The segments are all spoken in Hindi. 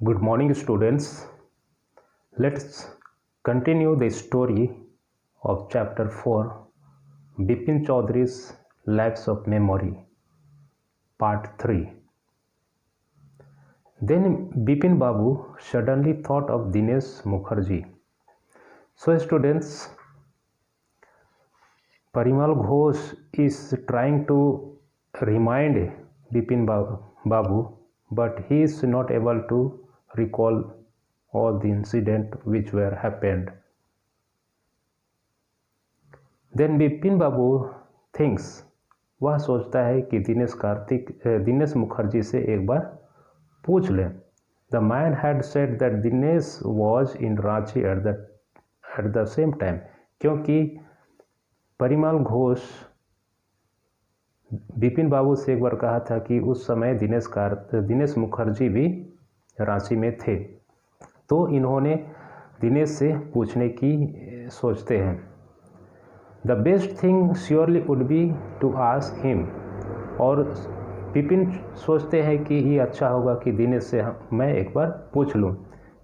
Good morning, students. Let's continue the story of chapter 4 Bipin Chaudhary's Lives of Memory, part 3. Then Bipin Babu suddenly thought of Dinesh Mukherjee. So, students, Parimal Ghosh is trying to remind Bipin Babu, but he is not able to recall all the incident which were happened. Then Bipin Babu thinks, वह सोचता है कि दिनेश मुखर्जी से एक बार पूछ लें. The man had said that Dinesh was in Ranchi at the same time, क्योंकि परिमल घोष बिपिन बाबू से एक बार कहा था कि उस समय दिनेश मुखर्जी भी रांची में थे. तो इन्होंने दिनेश से पूछने की सोचते हैं. The best thing surely would be to ask him. और बिपिन सोचते हैं कि ये अच्छा होगा कि दिनेश से मैं एक बार पूछ लूँ.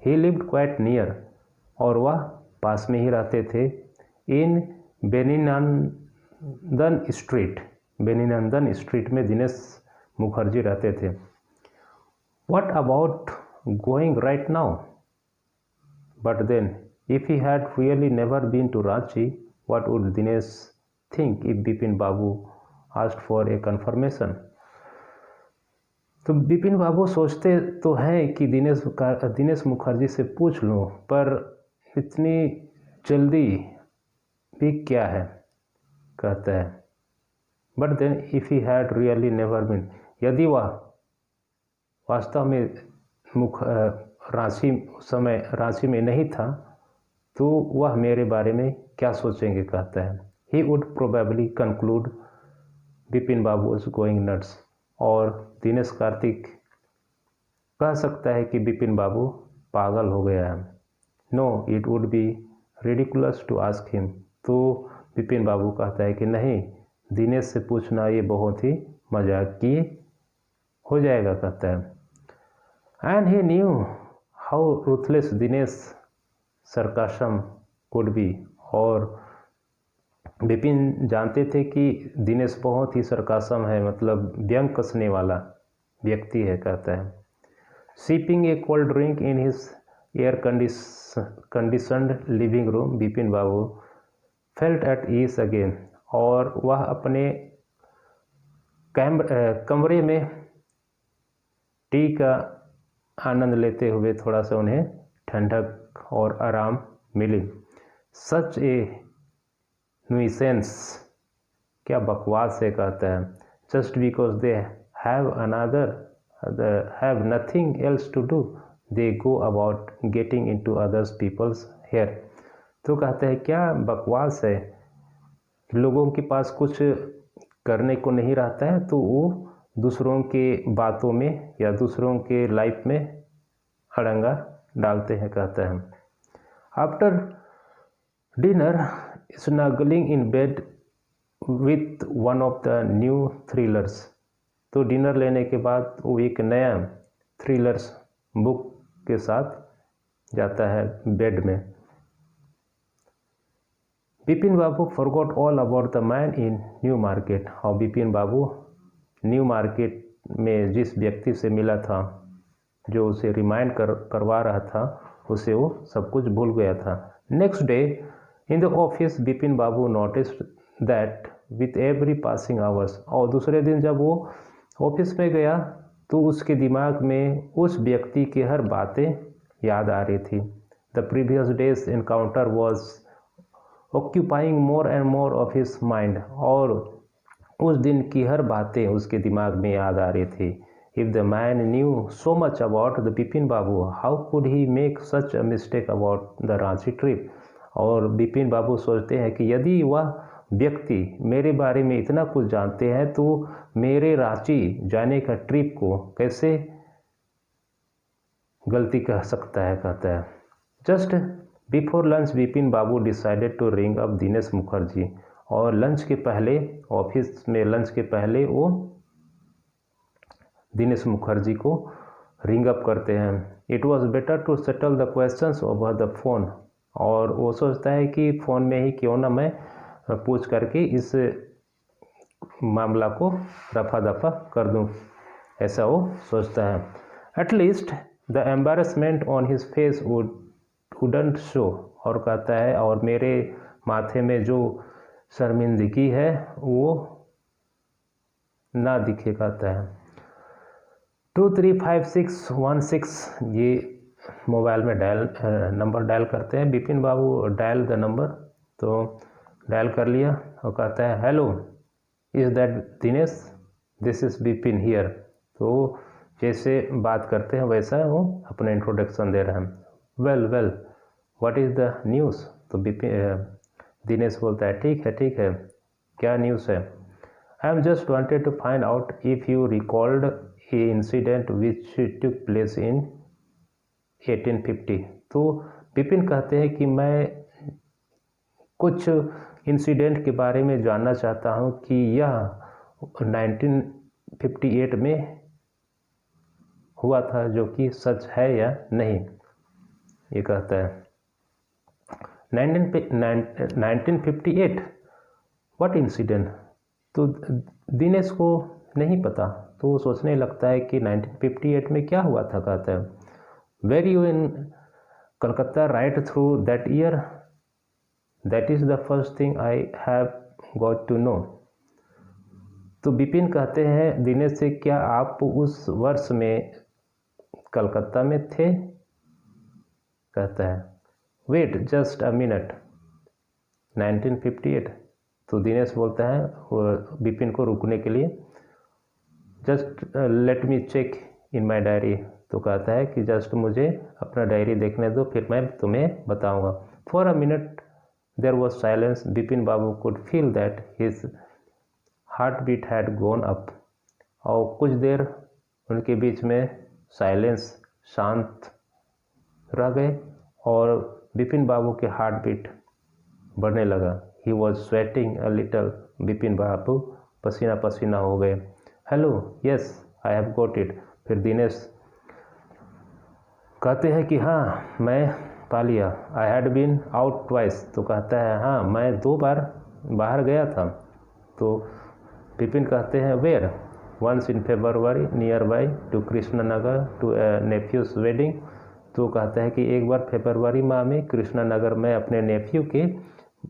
ही लिव्ड क्वाइट नियर. और वह पास में ही रहते थे. इन बेनीनंदन स्ट्रीट में दिनेश मुखर्जी रहते थे. What about going right now? But then if he had really never been to Ranchi, what would Dinesh think if Bipin Babu asked for a confirmation? तो बिपिन बाबू सोचते तो हैं कि दिनेश मुखर्जी से पूछ लूँ, पर इतनी जल्दी भी क्या है, कहता है. But then if he had really never been, यदि वह वास्तव में रांची में नहीं था, तो वह मेरे बारे में क्या सोचेंगे, कहता है. He would probably conclude Bipin Babu is going nuts. और दिनेश कार्तिक कह सकता है कि बिपिन बाबू पागल हो गया है. No, it would be ridiculous to ask him. तो बिपिन बाबू कहता है कि नहीं, दिनेश से पूछना ये बहुत ही मजाकिया हो जाएगा, कहता है. And he knew how ruthless Dinesh सरकाशम कुड बी. और बिपिन जानते थे कि दिनेश बहुत ही सरकाशम है, मतलब व्यंग कसने वाला व्यक्ति है, कहता है. Sipping a cold drink in his air conditioned living room, Bipin Babu felt at ease again. और वह अपने कमरे में टी का आनंद लेते हुए थोड़ा सा उन्हें ठंडक और आराम मिली. सच ए न्यूसेंस, क्या बकवास है, कहता है. Just because they have nothing else to do, they go about getting into others people's hair. तो कहता है क्या बकवास है, लोगों के पास कुछ करने को नहीं रहता है तो वो दूसरों के बातों में या दूसरों के लाइफ में अड़ंगा डालते हैं, कहता है. After dinner snuggling in bed with one of the new thrillers. तो डिनर लेने के बाद वो एक नया थ्रिलर्स बुक के साथ जाता है बेड में. Bipin Babu forgot all about the man in New Market. और बिपिन बाबू न्यू मार्केट में जिस व्यक्ति से मिला था, जो उसे रिमाइंड करवा रहा था, उसे वो सब कुछ भूल गया था. Next day in the office Bipin Babu noticed that with every passing hours. और दूसरे दिन जब वो ऑफिस में गया तो उसके दिमाग में उस व्यक्ति की हर बातें याद आ रही थी. The previous days encounter was occupying more and more of his mind. और उस दिन की हर बातें उसके दिमाग में याद आ रही थी. If the man new so much about the Bipin Babu, how could he make such a mistake about the Ranchi trip. और बिपिन बाबू सोचते हैं कि यदि वह व्यक्ति मेरे बारे में इतना कुछ जानते हैं तो मेरे रांची जाने का ट्रिप को कैसे गलती कह सकता है, कहता है. Just before lunch Bipin Babu decided to ring up Dinesh Mukherjee. और लंच के पहले, ऑफिस में लंच के पहले वो दिनेश मुखर्जी को रिंग अप करते हैं। It was better to settle the questions over the phone, और वो सोचता है कि फ़ोन में ही क्यों ना मैं पूछ करके इस मामला को रफा दफा कर दूं, ऐसा वो सोचता है। At least the embarrassment on his face wouldn't show, और कहता है और मेरे माथे में जो शर्मिंदगी है वो ना दिखे, कहता है। 235616 ये मोबाइल में नंबर डायल करते हैं। बिपिन बाबू डायल द नंबर, तो डायल कर लिया और कहता है hello, is that Dinesh, this is Bipin here. तो जैसे बात करते हैं वैसा वो अपना इंट्रोडक्शन दे रहे हैं। Well well what is the news. तो दिनेश बोलता है ठीक है, क्या न्यूज़ है। I am just wanted to find out if you recalled a incident which took place in 1850। तो बिपिन कहते हैं कि मैं कुछ इंसिडेंट के बारे में जानना चाहता हूं कि यह 1958 में हुआ था, जो कि सच है या नहीं। ये कहता है 1958 व्हाट इंसिडेंट। तो दिनेश को नहीं पता, तो वो सोचने लगता है कि 1958 में क्या हुआ था। कहता है were you in Calcutta right through that year, that is the first thing I have got to know. तो बिपिन कहते हैं दिनेश से, क्या आप उस वर्ष में कलकत्ता में थे। कहता है वेट जस्ट अ मिनट, 1958। तो दिनेश बोलता है बिपिन को रुकने के लिए, just let me check in my diary. तो कहता है कि जस्ट मुझे अपना डायरी देखने दो, फिर मैं तुम्हें बताऊंगा। For a minute there was silence. Bipin Babu could feel that his heart beat had gone up. और कुछ देर उनके बीच में साइलेंस, शांत रह गए, और बिपिन बाबू के हार्ट बीट बढ़ने लगा। He was sweating a little. Bipin Babu पसीना पसीना हो गए। Hello, yes I have got it. फिर दिनेश कहते हैं कि हाँ मैं पा लिया। I had been out twice. तो कहता है हाँ मैं 2 बार बाहर गया था। तो बिपिन कहते हैं where, once in February near by to Krishnanagar to nephew's wedding. तो कहता है कि एक बार फरवरी माह में कृष्णनगर में अपने नेफ्यू के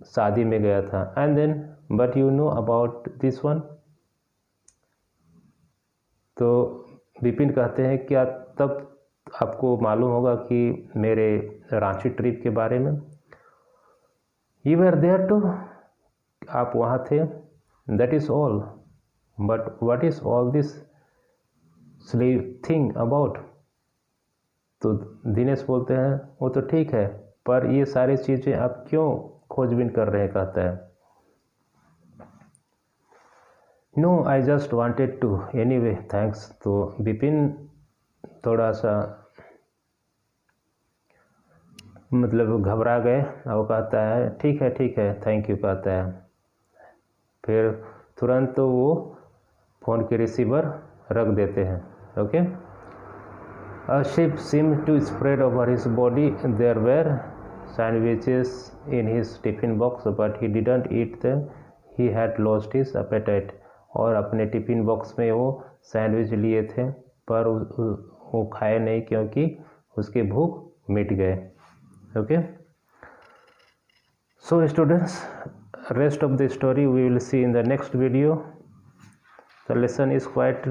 शादी में गया था। And then but you know about this one. तो बिपिन कहते हैं क्या तब आपको मालूम होगा कि मेरे रांची ट्रिप के बारे में। यू वर देयर टू, आप वहाँ थे। That is all, but what is all this sleeve thing about. तो दिनेश बोलते हैं वो तो ठीक है, पर ये सारी चीज़ें आप क्यों खोजबीन कर रहे हैं। कहता है no I just wanted to anyway thanks. तो बिपिन थोड़ा सा मतलब घबरा गए, और कहता है ठीक है थैंक यू कहता है। फिर तुरंत तो वो फ़ोन के रिसीवर रख देते हैं। Okay. A shiver seemed to spread over his body. There were sandwiches in his tiffin box, but he didn't eat them. He had lost his appetite. और अपने टिफ़िन बॉक्स में वो सैंडविच लिए थे, पर वो खाए नहीं क्योंकि उसके भूख मिट गए। Okay. So students, rest of the story we will see in the next video. The lesson is quite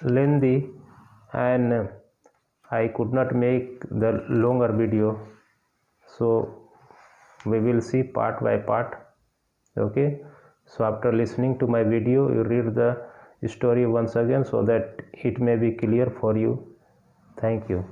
lengthy and I could not make the longer video, so we will see part by part. Okay, so after listening to my video you read the story once again so that it may be clear for you. Thank you.